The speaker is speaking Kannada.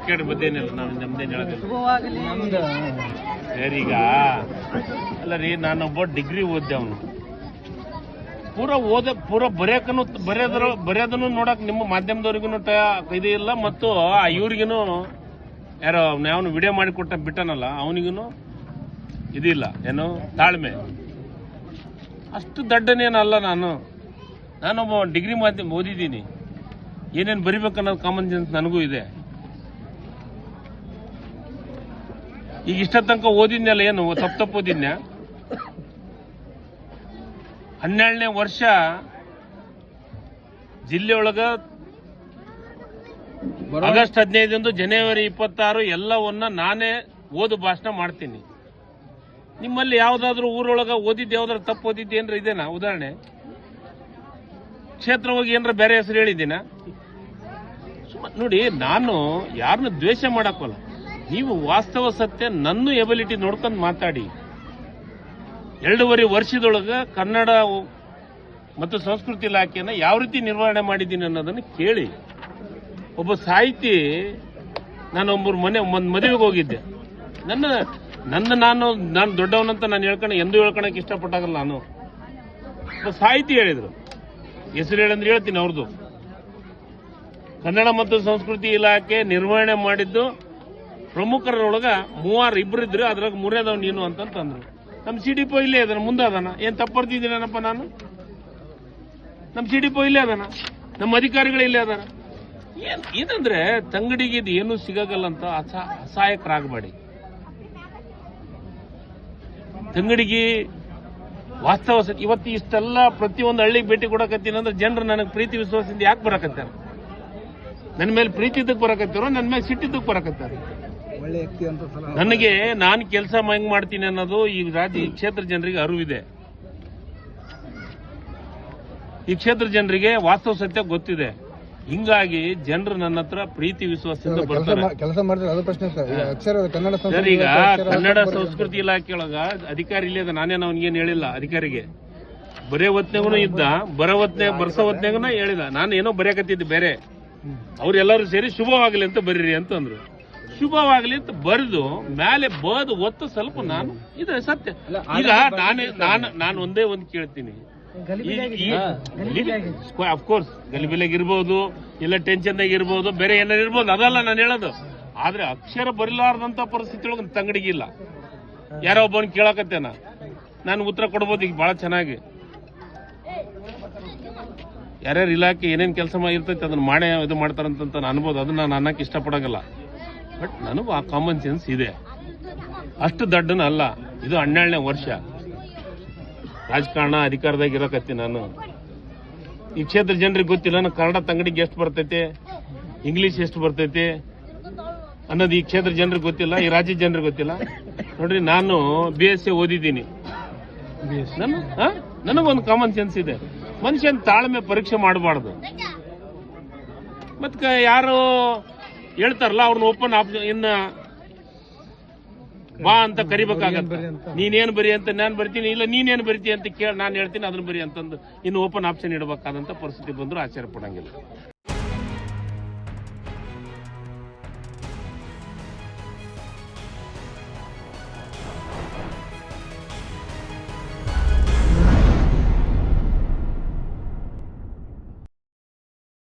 ಕೇಳಿ ಮತ್ತೇನಿಲ್ಲ, ನಾವು ನಮ್ದೇನು ಹೇಳೋದಿಲ್ಲ. ಸರಿಗ ಅಲ್ಲ ರೀ, ನಾನೊಬ್ಬ ಡಿಗ್ರಿ ಓದ್ದೆ. ಅವನು ಪೂರ ಬರೆಯೋದನ್ನು ನೋಡಕ್ ನಿಮ್ಮ ಮಾಧ್ಯಮದವ್ರಿಗೂ ಇದು ಇಲ್ಲ, ಮತ್ತು ಇವ್ರಿಗೂ ಯಾರೋ ಅವನು ವಿಡಿಯೋ ಮಾಡಿಕೊಟ್ಟ ಬಿಟ್ಟನಲ್ಲ ಅವನಿಗೂ ಇದಿಲ್ಲ, ಏನು ತಾಳ್ಮೆ. ಅಷ್ಟು ದಡ್ಡನೇನಲ್ಲ ನಾನೊಬ್ಬ ಡಿಗ್ರಿ ಮಾಧ್ಯಮ ಓದಿದ್ದೀನಿ. ಏನೇನು ಬರಿಬೇಕನ್ನೋದು ಕಾಮನ್ ಸೆನ್ಸ್ ನನಗೂ ಇದೆ. ಈಗ ಇಷ್ಟ ತನಕ ಓದಿದ್ನಲ್ಲ, ಏನು ತಪ್ಪು ಓದಿದ್ನ್ಯಾ? 12ನೇ ವರ್ಷ ಜಿಲ್ಲೆಯೊಳಗ ಆಗಸ್ಟ್ 15 ಜನವರಿ 26 ಎಲ್ಲವನ್ನ ನಾನೇ ಓದು ಭಾಷಣ ಮಾಡ್ತೀನಿ. ನಿಮ್ಮಲ್ಲಿ ಯಾವ್ದಾದ್ರು ಊರೊಳಗ ಓದಿದ್ದು ಯಾವ್ದಾದ್ರು ತಪ್ಪು ಓದಿದ್ದು ಏನ್ರ ಇದೇನಾ? ಉದಾಹರಣೆ ಕ್ಷೇತ್ರ ಹೋಗಿ ಏನ್ರ ಬೇರೆ ಹೆಸರು ಹೇಳಿದ್ದೀನ? ನೋಡಿ, ನಾನು ಯಾರನ್ನ ದ್ವೇಷ ಮಾಡಕ್ಕಲ್ಲ. ನೀವು ವಾಸ್ತವ ಸತ್ಯ ನನ್ನ ಎಬಿಲಿಟಿ ನೋಡ್ಕೊಂಡು ಮಾತಾಡಿ. 2.5 ವರ್ಷದೊಳಗ ಕನ್ನಡ ಮತ್ತು ಸಂಸ್ಕೃತಿ ಇಲಾಖೆಯನ್ನು ಯಾವ ರೀತಿ ನಿರ್ವಹಣೆ ಮಾಡಿದ್ದೀನಿ ಅನ್ನೋದನ್ನು ಕೇಳಿ. ಒಬ್ಬ ಸಾಹಿತಿ, ನಾನೊಬ್ಬರು ಒಂದು ಮದುವೆಗೆ ಹೋಗಿದ್ದೆ. ನಾನು ದೊಡ್ಡವನಂತ ನಾನು ಎಂದೂ ಹೇಳ್ಕೊಳಕ್ಕೆ ಇಷ್ಟಪಟ್ಟಾಗಲ್ಲ. ನಾನು ಒಬ್ಬ ಸಾಹಿತಿ ಹೇಳಿದ್ರು, ಹೆಸರು ಹೇಳಂದ್ರೆ ಹೇಳ್ತೀನಿ ಅವ್ರದ್ದು. ಕನ್ನಡ ಮತ್ತು ಸಂಸ್ಕೃತಿ ಇಲಾಖೆ ನಿರ್ವಹಣೆ ಮಾಡಿದ್ದು ಪ್ರಮುಖರೊಳಗ 3 ಇಬ್ರು ಇದ್ರು, ಅದ್ರಾಗ 3ನೇದವ್ ನೀನು ಅಂತಂದ್ರು. ನಮ್ಮ ಸಿಡಿಪೋ ಇಲ್ಲೇ ಅದಾನ, ಮುಂದೆ ಅದಾನ. ಏನ್ ತಪ್ಪರ್ತಿದ್ದೀನಪ್ಪ ನಾನು? ನಮ್ಮ ಸಿಡಿಪೋ ಇಲ್ಲೇ ಅದಾನ, ನಮ್ಮ ಅಧಿಕಾರಿಗಳು ಇಲ್ಲೇ ಅದಾರ. ಇದಂದ್ರೆ ತಂಗಡಿಗೆ ಇದು ಏನು ಸಿಗಲ್ಲ ಅಂತ ಅಸಹಾಯಕರಾಗಬೇಡಿ. ತಂಗಡಿಗೆ ವಾಸ್ತವ ಇವತ್ತು ಇಷ್ಟೆಲ್ಲ ಪ್ರತಿಯೊಂದು ಹಳ್ಳಿಗೆ ಭೇಟಿ ಕೊಡಕತ್ತೀನಿ ಅಂದ್ರೆ ಜನರು ನನಗೆ ಪ್ರೀತಿ ವಿಶ್ವಾಸದಿಂದ ಯಾಕೆ ಬರಕತ್ತಾರ? ನನ್ನ ಮೇಲೆ ಪ್ರೀತಿ ಇದ್ದಕ್ಕೆ ಬರಕತ್ತಾರೋ, ನನ್ನ ಮೇಲೆ ಸಿಟ್ಟಿದ್ದಕ್ಕೆ ಬರಕತ್ತಾರ? ನನಗೆ ನಾನು ಕೆಲಸ ಹೆಂಗ್ ಮಾಡ್ತೀನಿ ಅನ್ನೋದು ಈ ಕ್ಷೇತ್ರ ಜನರಿಗೆ ಅರಿವಿದೆ. ಈ ಕ್ಷೇತ್ರ ಜನರಿಗೆ ವಾಸ್ತವ ಸತ್ಯ ಗೊತ್ತಿದೆ. ಹಿಂಗಾಗಿ ಜನರು ನನ್ನ ಹತ್ರ ಪ್ರೀತಿ ವಿಶ್ವಾಸದಿಂದ ಬರ್ತಾರೆ. ಈಗ ಕನ್ನಡ ಸಂಸ್ಕೃತಿ ಇಲಾಖೆ ಒಳಗ ಅಧಿಕಾರಿ ಇಲ್ಲೇ ಅದ. ನಾನೇನು ಅವನಿಗೇನು ಹೇಳಿಲ್ಲ. ಅಧಿಕಾರಿಗೆ ಬರೇ ಹೊತ್ನಾಗೂ ಇದ್ದ, ಬರ್ಸೋ ಹೊತ್ನಾಗೂ ಹೇಳಿದ. ನಾನು ಏನೋ ಬರೆಯಕತ್ತಿದ್ದೆ ಬೇರೆ. ಅವ್ರೆಲ್ಲರೂ ಸೇರಿ ಶುಭವಾಗಲಿ ಅಂತ ಬರೀರಿ ಅಂತಂದ್ರು. ಶುಭವಾಗಲಿ ಅಂತ ಬರೆದು ಮೇಲೆ ಒತ್ತು ಸ್ವಲ್ಪ ನಾನು ಇದು ಸತ್ಯ. ಈಗ ನಾನು ಒಂದೇ ಒಂದು ಕೇಳ್ತೀನಿ. ಅಫ್ಕೋರ್ಸ್ ಗಲಿಬಿಲಾಗ ಇರ್ಬೋದು, ಇಲ್ಲ ಟೆನ್ಷನ್ದಾಗ ಇರ್ಬೋದು, ಬೇರೆ ಏನಾರು ಇರ್ಬೋದು, ಅದಲ್ಲ ನಾನು ಹೇಳೋದು. ಆದ್ರೆ ಅಕ್ಷರ ಬರಿಲಾರ್ದಂತ ಪರಿಸ್ಥಿತಿ ಒಳಗೆ ತಂಗಡಿಗಿಲ್ಲ. ಯಾರೋ ಒಬ್ಬನ ಕೇಳಕತ್ತೇನ, ನಾನು ಉತ್ತರ ಕೊಡ್ಬೋದು ಈಗ ಬಹಳ ಚೆನ್ನಾಗಿ. ಯಾರ್ಯಾರು ಇಲಾಖೆ ಏನೇನು ಕೆಲಸ ಇರ್ತೈತೆ ಅದನ್ನ ಮಾಡೇ ಇದು ಮಾಡ್ತಾರಂತ ಅನ್ಬೋದು. ಅದನ್ನ ನಾನು ಅನ್ನಕ್ಕೆ ಇಷ್ಟಪಡೋಂಗಿಲ್ಲ. ಬಟ್ ನನಗೂ ಆ ಕಾಮನ್ ಸೆನ್ಸ್ ಇದೆ. ಅಷ್ಟು ದಡ್ಡನ ಅಲ್ಲ. ಇದು 12ನೇ ವರ್ಷ ರಾಜಕಾರಣ ಅಧಿಕಾರದಾಗ ಇರಕತ್ತಿ ನಾನು. ಈ ಕ್ಷೇತ್ರ ಜನರಿಗೆ ಗೊತ್ತಿಲ್ಲ ನಾನು ಕನ್ನಡ ತಂಗಡಿಗೆ ಎಷ್ಟು ಬರ್ತೈತೆ, ಇಂಗ್ಲಿಷ್ ಎಷ್ಟು ಬರ್ತೈತೆ ಅನ್ನೋದು ಈ ಕ್ಷೇತ್ರ ಜನರಿಗೆ ಗೊತ್ತಿಲ್ಲ, ಈ ರಾಜ್ಯದ ಜನರಿಗೆ ಗೊತ್ತಿಲ್ಲ. ನೋಡ್ರಿ, ನಾನು BSc ಓದಿದ್ದೀನಿ. ನನಗೊಂದು ಕಾಮನ್ ಸೆನ್ಸ್ ಇದೆ. ಮನುಷ್ಯನ ತಾಳ್ಮೆ ಪರೀಕ್ಷೆ ಮಾಡಬಾರ್ದು. ಮತ್ತೆ ಯಾರು ಹೇಳ್ತಾರಲ್ಲ ಅವ್ರನ್ನ ಓಪನ್ ಆಪ್ಷನ್ ಇನ್ನ ಬಾ ಅಂತ ಕರಿಬೇಕಾಗತ್ತ. ನೀನೇನು ಬರಿ ಅಂತ ನಾನು ಬರ್ತೀನಿ, ಇಲ್ಲ ನೀನೇನು ಬರಿತೀಯ ಅಂತ ಕೇಳಿ ನಾನು ಹೇಳ್ತೀನಿ ಅದನ್ನ ಬರಿ ಅಂತಂದು ಇನ್ನು ಓಪನ್ ಆಪ್ಷನ್ ಇಡಬೇಕಾದಂತ ಪರಿಸ್ಥಿತಿ ಬಂದ್ರು ಆಶ್ಚರ್ಯ ಪಡಂಗಿಲ್ಲ.